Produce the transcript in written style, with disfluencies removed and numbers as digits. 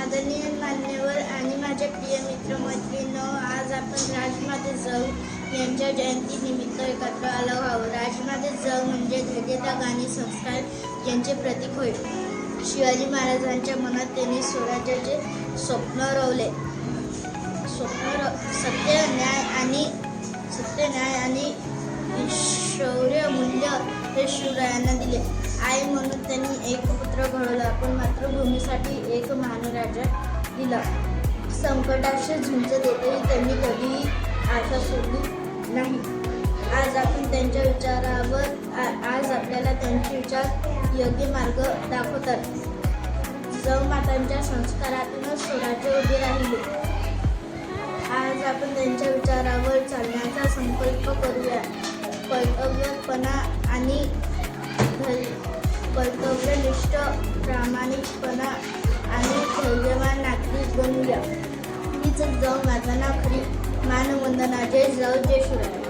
आदरणीय मान्यवर आणि माझ्या प्रिय मित्रमैत्रिणींनो, आज आपण राजमाता जिजाऊ यांच्या जयंतीनिमित्त एकत्र आलो आहोत. राजमाता जिजाऊ म्हणजे धैर्यता, गाणी, संस्कार यांचे प्रतीक होय. शिवाजी महाराजांच्या मनात त्यांनी स्वराज्याचे स्वप्न रोवले. सत्य, न्याय आणि शौर्य मूल्य हे शिवरायांना दिले. आई म्हणून त्यांनी एक पुत्र घडवला, पण मातृभूमीसाठी एक महान राजा दिला. संकटाशी झुंज देतही त्यांनी कधीही आशा सोडली नाही. आज आपल्याला त्यांचे विचार योग्य मार्ग दाखवतात. जिजाऊ मातांच्या संस्कारातूनच स्वराज्य उभे राहिले. आज आपण त्यांच्या विचारावर चालण्याचा संकल्प करूया. कर्तव्यनिष्ठ, प्रामाणिकपणा आणि धैर्यवान नागरिक बनूया. हीच जिजाऊ मातांना खरी मानवंदना. जय जिजाऊ, जय शिवराय.